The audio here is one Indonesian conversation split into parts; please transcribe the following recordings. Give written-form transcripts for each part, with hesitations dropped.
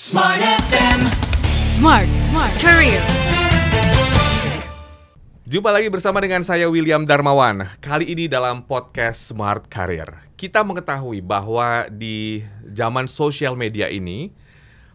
Smart FM. Smart Career. Jumpa lagi bersama dengan saya William Darmawan. Kali ini dalam podcast Smart Career, kita mengetahui bahwa di zaman sosial media ini,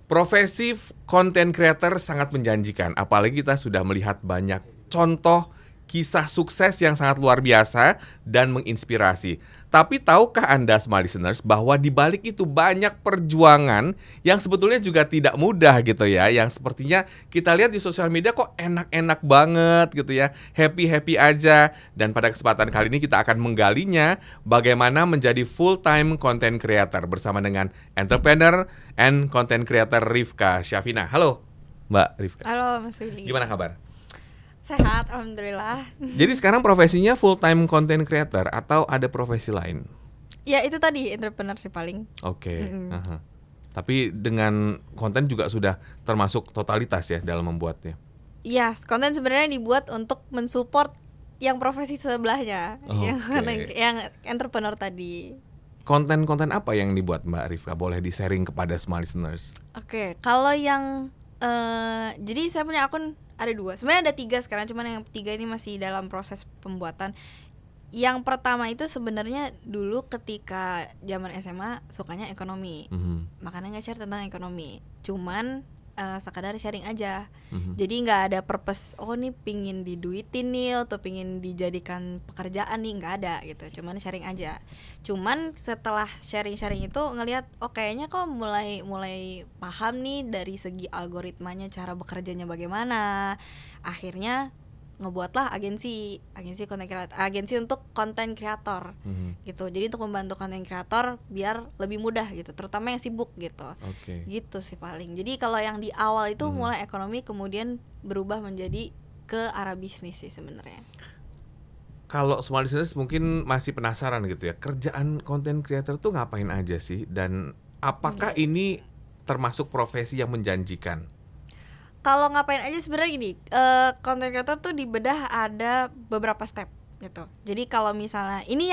profesi content creator sangat menjanjikan. Apalagi kita sudah melihat banyak contoh kisah sukses yang sangat luar biasa dan menginspirasi. Tapi tahukah Anda, smart listeners, bahwa di balik itu banyak perjuangan yang sebetulnya juga tidak mudah gitu ya. Yang sepertinya kita lihat di sosial media kok enak-enak banget gitu ya. Happy-happy aja. Dan pada kesempatan kali ini kita akan menggalinya bagaimana menjadi full-time content creator bersama dengan entrepreneur and content creator Rifka Syafina. Halo Mbak Rifka. Halo Mas Willy. Gimana kabar? Sehat, alhamdulillah. Jadi sekarang profesinya full-time content creator atau ada profesi lain? Ya itu tadi entrepreneur sih paling. Oke. Aha. Tapi dengan konten juga sudah termasuk totalitas ya dalam membuatnya. Iya, konten sebenarnya dibuat untuk mensupport yang profesi sebelahnya, yang entrepreneur tadi. Konten-konten apa yang dibuat Mbak Rifka? Boleh di-sharing kepada smart listeners. Oke, kalau yang jadi saya punya akun ada 2. Sebenarnya ada 3 sekarang, cuman yang 3 ini masih dalam proses pembuatan. Yang pertama itu sebenarnya dulu ketika zaman SMA sukanya ekonomi. Makanya nge-share tentang ekonomi. Cuman sekadar sharing aja. Jadi nggak ada purpose, oh nih pingin diduitin nih atau pingin dijadikan pekerjaan nih, nggak ada gitu. Cuman sharing aja. Cuman setelah sharing-sharing itu ngelihat, oh kayaknya kok mulai paham nih dari segi algoritmanya, cara bekerjanya bagaimana. Akhirnya ngebuatlah agensi content creator, agensi untuk content creator gitu. Jadi untuk membantu content creator biar lebih mudah gitu, terutama yang sibuk gitu. Gitu sih paling. Jadi kalau yang di awal itu mulai ekonomi, kemudian berubah menjadi ke arah bisnis sih sebenarnya. Kalau smart listeners mungkin masih penasaran gitu ya, kerjaan content creator tuh ngapain aja sih, dan apakah ini termasuk profesi yang menjanjikan? Kalau ngapain aja sebenarnya gini, content creator tuh dibedah ada beberapa step gitu. Jadi kalau misalnya ini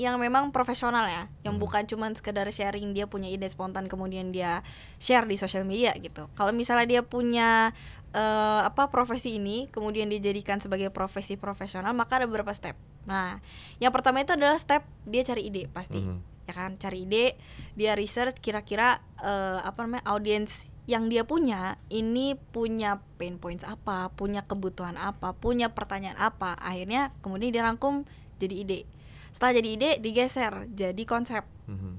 yang memang profesional ya, yang bukan cuman sekedar sharing, dia punya ide spontan kemudian dia share di sosial media gitu. Kalau misalnya dia punya profesi ini kemudian dijadikan sebagai profesi profesional, maka ada beberapa step. Nah, yang pertama itu adalah step dia cari ide pasti. Ya kan, cari ide, dia research kira-kira audiens yang dia punya ini punya pain points apa, punya kebutuhan apa, punya pertanyaan apa. Akhirnya kemudian dirangkum jadi ide. Setelah jadi ide digeser jadi konsep.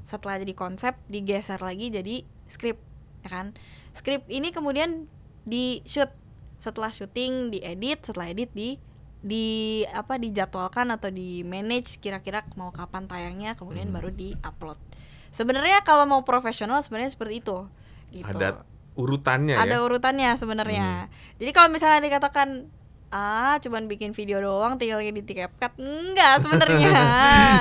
Setelah jadi konsep digeser lagi jadi skrip, ya kan. Skrip ini kemudian di shoot. Setelah syuting diedit, setelah edit dijadwalkan atau di manage kira-kira mau kapan tayangnya, kemudian baru di-upload. Sebenarnya kalau mau profesional sebenarnya seperti itu. Gitu. Ada urutannya ya? Ada urutannya sebenarnya. Jadi kalau misalnya dikatakan cuman bikin video doang tinggal edit di CapCut, enggak sebenarnya.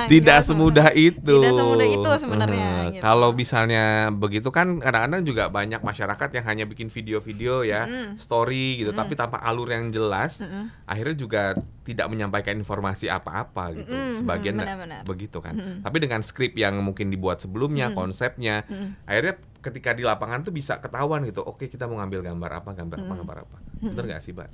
Tidak semudah itu. Tidak semudah itu sebenarnya. Gitu. Kalau misalnya begitu kan kadang-kadang juga banyak masyarakat yang hanya bikin video-video ya, story gitu, tapi tanpa alur yang jelas, akhirnya juga tidak menyampaikan informasi apa-apa gitu. Sebagian begitu kan. Tapi dengan skrip yang mungkin dibuat sebelumnya, konsepnya, akhirnya ketika di lapangan tuh bisa ketahuan gitu. Oke, kita mau ngambil gambar apa. Bener nggak sih, Mbak?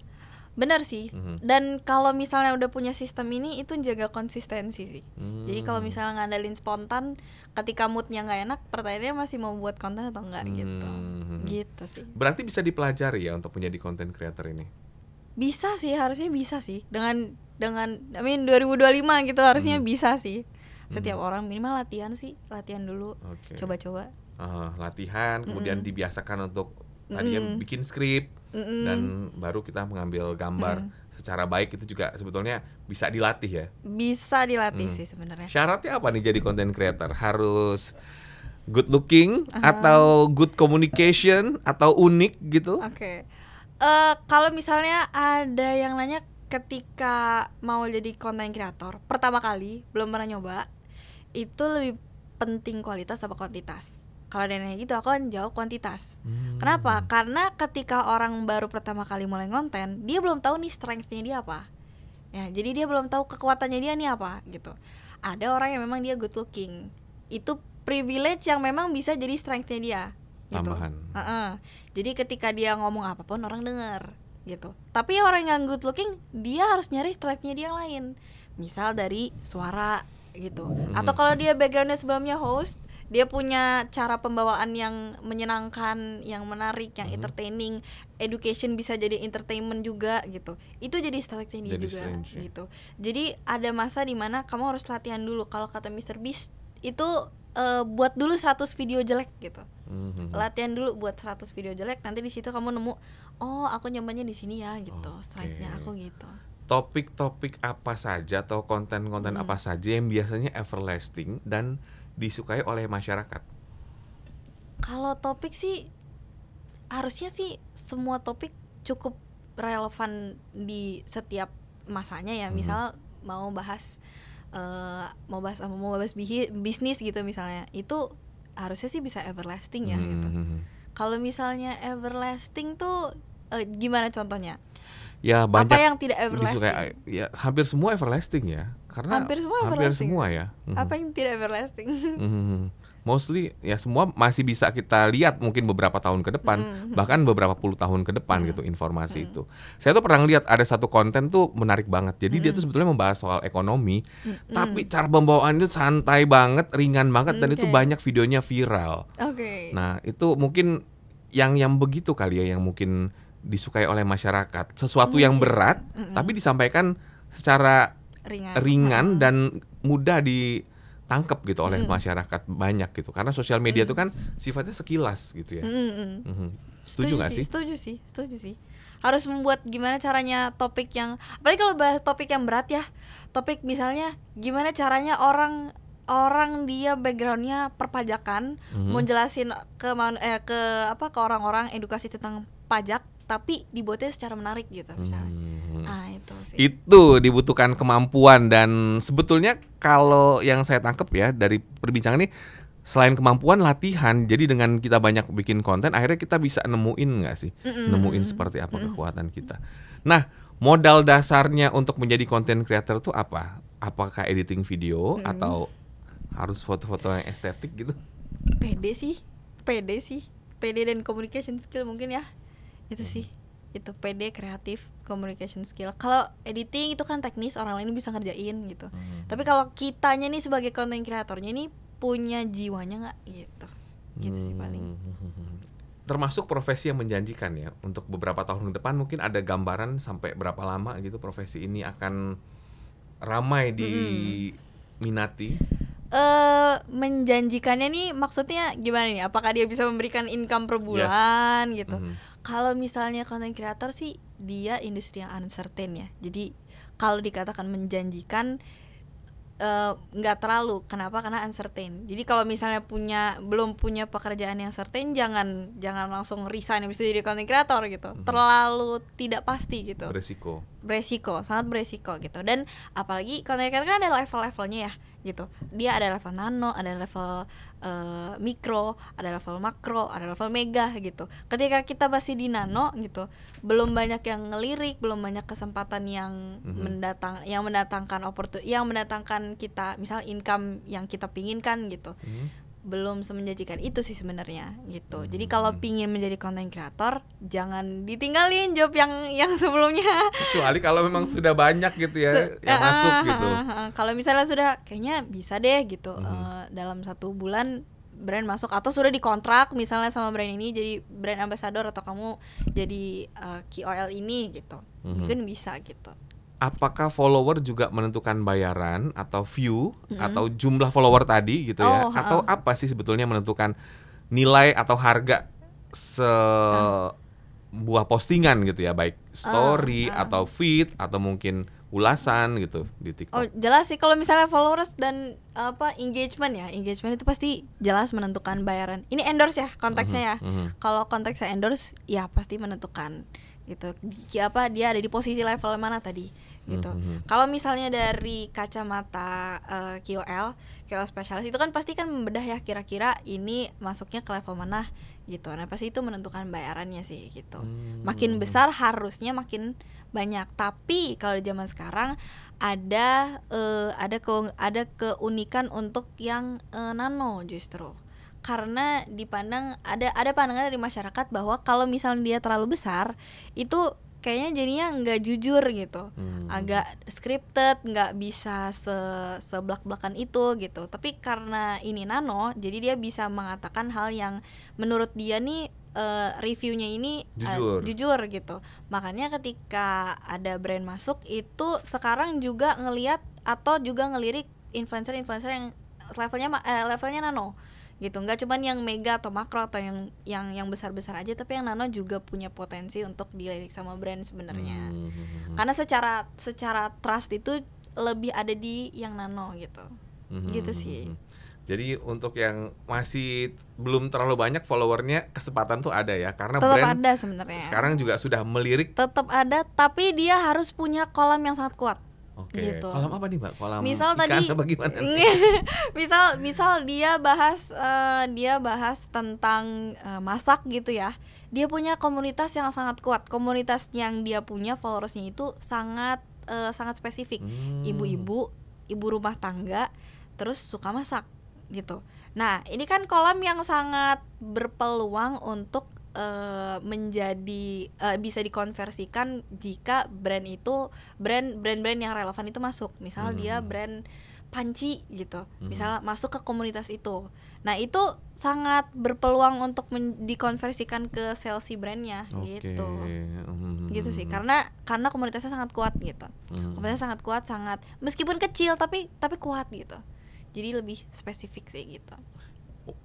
Benar sih. Dan kalau misalnya udah punya sistem ini, itu jaga konsistensi sih. Jadi kalau misalnya ngandalin spontan, ketika moodnya nggak enak, pertanyaannya masih mau buat konten atau enggak gitu. Gitu sih. Berarti bisa dipelajari ya untuk menjadi content creator ini? Bisa sih, harusnya bisa sih. Dengan 2025 gitu harusnya bisa sih. Setiap orang minimal latihan dulu. Coba-coba. Latihan, kemudian dibiasakan untuk tadinya bikin skrip, dan baru kita mengambil gambar secara baik. Itu juga sebetulnya bisa dilatih ya? Bisa dilatih sih sebenarnya. Syaratnya apa nih jadi content creator? Harus good looking atau good communication atau unik gitu? Oke. Kalau misalnya ada yang nanya ketika mau jadi content creator pertama kali, belum pernah nyoba, itu lebih penting kualitas apa kuantitas? Kalau dia nanya gitu, aku kan jawab kuantitas. Kenapa? Karena ketika orang baru pertama kali mulai ngonten, dia belum tahu nih strength-nya dia apa. Ya, jadi dia belum tahu kekuatannya dia nih apa gitu. Ada orang yang memang dia good looking. Itu privilege yang memang bisa jadi strength-nya dia. gitu. Tambahan. Jadi ketika dia ngomong apapun orang dengar gitu. Tapi orang yang good looking dia harus nyari strength-nya dia yang lain. Misal dari suara gitu. Atau kalau dia backgroundnya sebelumnya host, dia punya cara pembawaan yang menyenangkan, yang menarik, yang entertaining, education bisa jadi entertainment juga gitu. Itu jadi strength-nya dia juga gitu. Jadi ada masa di mana kamu harus latihan dulu. Kalau kata Mr. Beast itu buat dulu 100 video jelek gitu. Latihan dulu buat 100 video jelek, nanti di situ kamu nemu, oh aku nyamannya di sini ya gitu. Strength-nya aku gitu. Topik-topik apa saja atau konten-konten apa saja yang biasanya everlasting dan disukai oleh masyarakat? Kalau topik sih harusnya sih semua topik cukup relevan di setiap masanya ya. Misal mau bahas bisnis gitu misalnya, itu harusnya sih bisa everlasting ya gitu. Kalau misalnya everlasting tuh gimana contohnya? Ya banyak. Apa yang tidak everlasting? Ya hampir semua everlasting ya. Karena hampir semua ya. Apa yang tidak everlasting? Mostly ya semua masih bisa kita lihat mungkin beberapa tahun ke depan, bahkan beberapa puluh tahun ke depan gitu informasi itu. Saya tuh pernah lihat ada satu konten tuh menarik banget. Jadi dia tuh sebetulnya membahas soal ekonomi, tapi cara pembawaan itu santai banget, ringan banget, dan itu banyak videonya viral. Nah itu mungkin yang begitu kali ya, yang mungkin disukai oleh masyarakat. Sesuatu yang berat tapi disampaikan secara ringan dan mudah ditangkap gitu oleh masyarakat banyak gitu. Karena sosial media itu kan sifatnya sekilas gitu ya. Setuju nggak sih? Setuju sih. Harus membuat gimana caranya topik yang, apalagi kalau bahas topik yang berat ya. Topik misalnya gimana caranya orang dia backgroundnya perpajakan, mau jelasin ke orang-orang edukasi tentang pajak, tapi dibuatnya secara menarik gitu misalnya. Itu sih. Itu dibutuhkan kemampuan, dan sebetulnya kalau yang saya tangkap ya dari perbincangan ini, selain kemampuan, latihan. Jadi dengan kita banyak bikin konten, akhirnya kita bisa nemuin nggak sih? Nemuin seperti apa kekuatan kita. Nah, modal dasarnya untuk menjadi content creator itu apa? Apakah editing video atau harus foto-foto yang estetik gitu? Pede sih. Pede dan communication skill mungkin ya. Itu sih. Itu pede, kreatif, communication skill. Kalau editing itu kan teknis, orang lain bisa ngerjain gitu. Tapi kalau kitanya nih sebagai content creatornya ini punya jiwanya nggak gitu. Gitu sih paling. Termasuk profesi yang menjanjikan ya. Untuk beberapa tahun ke depan mungkin ada gambaran sampai berapa lama gitu profesi ini akan ramai diminati. Menjanjikannya nih maksudnya gimana nih? Apakah dia bisa memberikan income per bulan gitu? Kalau misalnya content creator sih dia industri yang uncertain ya. Jadi kalau dikatakan menjanjikan nggak terlalu. Kenapa? Karena uncertain. Jadi kalau misalnya belum punya pekerjaan yang certain, jangan langsung resign bisa jadi content creator gitu. Terlalu tidak pasti gitu. Beresiko, sangat beresiko gitu. Dan apalagi content creator kan ada level-levelnya ya gitu. Dia ada level nano, ada level mikro, ada level makro, ada level mega gitu. Ketika kita masih di nano gitu, belum banyak yang ngelirik, belum banyak kesempatan yang mendatangkan kita misal income yang kita pinginkan gitu. Belum semenjanjikan itu sih sebenarnya gitu. Jadi kalau pingin menjadi content creator, jangan ditinggalin job yang sebelumnya. Kecuali kalau memang sudah banyak gitu ya yang masuk gitu. Kalau misalnya sudah kayaknya bisa deh gitu, dalam 1 bulan brand masuk, atau sudah dikontrak misalnya sama brand ini jadi brand ambassador, atau kamu jadi KOL ini gitu, mungkin bisa gitu. Apakah follower juga menentukan bayaran atau view atau jumlah follower tadi gitu ya? Atau apa sih sebetulnya menentukan nilai atau harga sebuah postingan gitu ya, baik story atau feed atau mungkin ulasan gitu di TikTok? Oh jelas sih, kalau misalnya followers dan engagement itu pasti jelas menentukan bayaran. Ini endorse ya konteksnya ya. Kalau konteksnya endorse ya pasti menentukan gitu. Dia ada di posisi level mana tadi gitu. Kalau misalnya dari kacamata KOL spesialis itu kan pasti kan membedah ya, kira-kira ini masuknya ke level mana gitu. Nah pasti itu menentukan bayarannya sih gitu. Makin besar harusnya makin banyak. Tapi kalau zaman sekarang ada keunikan untuk yang nano justru. karena dipandang ada pandangan dari masyarakat bahwa kalau misalnya dia terlalu besar itu kayaknya jadinya nggak jujur gitu, agak scripted, nggak bisa seblak-blakan itu gitu. Tapi karena ini nano, jadi dia bisa mengatakan hal yang menurut dia nih reviewnya ini jujur gitu. Makanya ketika ada brand masuk itu sekarang juga ngelihat atau juga ngelirik influencer-influencer yang levelnya nano gitu, nggak cuman yang mega atau makro atau yang besar-besar aja, tapi yang nano juga punya potensi untuk dilirik sama brand sebenarnya. Karena secara trust itu lebih ada di yang nano gitu. Gitu sih. Jadi untuk yang masih belum terlalu banyak followernya, kesempatan tuh ada ya, karena tetap brand ada sebenarnya. Sekarang juga sudah melirik. Tetap ada, tapi dia harus punya kolam yang sangat kuat. Oke. Gitu. Kolam apa nih Mbak? Kolam misal ikan tadi apa gimana? misal dia bahas tentang masak gitu ya. Dia punya komunitas yang sangat kuat. Komunitas yang dia punya followersnya itu sangat spesifik. Ibu rumah tangga, terus suka masak gitu. Nah, ini kan kolam yang sangat berpeluang untuk menjadi bisa dikonversikan jika brand yang relevan itu masuk. Misal dia brand panci gitu, misalnya masuk ke komunitas itu. Nah, itu sangat berpeluang untuk dikonversikan ke sales si brandnya gitu. Gitu sih, karena komunitasnya sangat kuat gitu. Komunitasnya sangat kuat, meskipun kecil tapi kuat gitu. Jadi lebih spesifik sih gitu.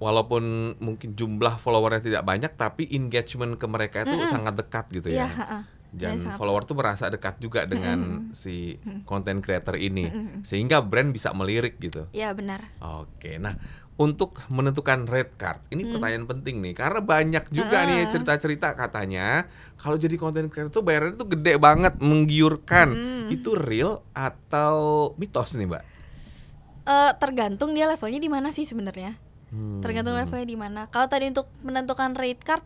Walaupun mungkin jumlah followernya tidak banyak, tapi engagement ke mereka itu sangat dekat gitu ya. Dan follower tuh merasa dekat juga dengan si content creator ini, sehingga brand bisa melirik gitu. Iya benar. Oke, nah untuk menentukan red card, ini pertanyaan penting nih, karena banyak juga nih cerita-cerita katanya kalau jadi content creator tuh bayarannya tuh gede banget, menggiurkan. Itu real atau mitos nih Mbak? Tergantung dia levelnya di mana sih sebenarnya. Tergantung levelnya di mana. Kalau tadi untuk menentukan rate card,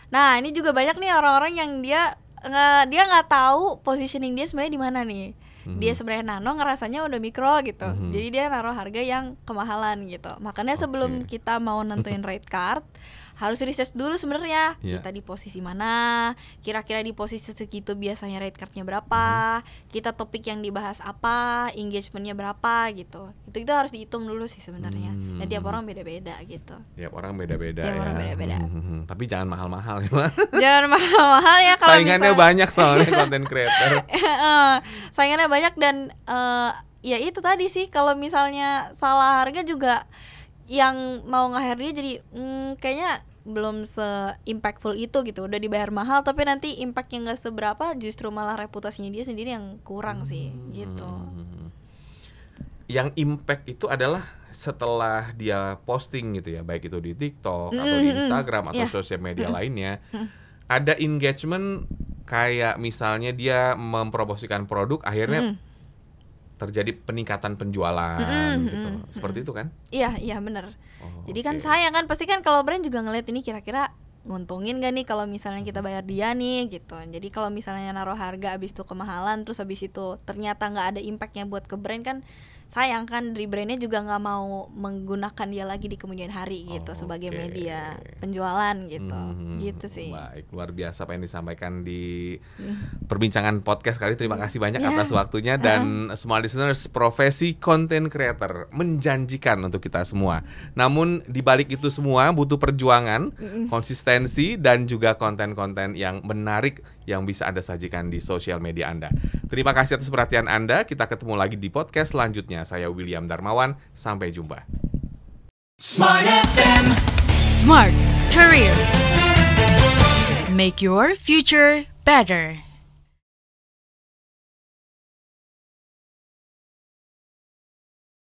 nah ini juga banyak nih orang-orang yang dia nggak tahu positioning dia sebenarnya di mana nih. Dia sebenarnya nano ngerasanya udah mikro gitu. Jadi dia naruh harga yang kemahalan gitu. Makanya sebelum kita mau nentuin rate card, harus research dulu sebenarnya kita di posisi mana, kira-kira di posisi segitu biasanya rate cardnya berapa, kita topik yang dibahas apa, engagementnya berapa gitu. Itu harus dihitung dulu sih sebenarnya. Dan tiap orang beda-beda gitu. Tiap orang beda-beda. Orang beda-beda. Tapi jangan mahal-mahal ya. Jangan mahal-mahal ya kalau saingannya banyak soalnya content creator. Saingannya banyak dan ya itu tadi sih, kalau misalnya salah harga juga yang mau nge-hire dia jadi kayaknya belum se-impactful itu gitu. Udah dibayar mahal tapi nanti impactnya nggak seberapa, justru malah reputasinya dia sendiri yang kurang sih gitu. Yang impact itu adalah setelah dia posting gitu ya, baik itu di TikTok atau di Instagram atau sosial media lainnya, ada engagement kayak misalnya dia mempromosikan produk, akhirnya terjadi peningkatan penjualan gitu. Seperti itu kan? Iya benar. Jadi kan sayang kan, pasti kan kalau brand juga ngeliat ini kira-kira nguntungin gak nih kalau misalnya kita bayar dia nih gitu. Jadi kalau misalnya naruh harga abis itu kemahalan, terus abis itu ternyata nggak ada impactnya buat ke brand, kan sayang kan. Dari brandnya juga nggak mau menggunakan dia lagi di kemudian hari gitu sebagai media penjualan gitu. Gitu sih. Baik, luar biasa apa yang disampaikan di perbincangan podcast kali. Terima kasih banyak atas waktunya. Dan semua listeners, profesi content creator menjanjikan untuk kita semua. Namun di balik itu semua butuh perjuangan, konsistensi, dan juga konten-konten yang menarik yang bisa Anda sajikan di sosial media Anda. Terima kasih atas perhatian Anda. Kita ketemu lagi di podcast selanjutnya. Saya William Darmawan. Sampai jumpa. Smart FM. Smart Career. Make your future better.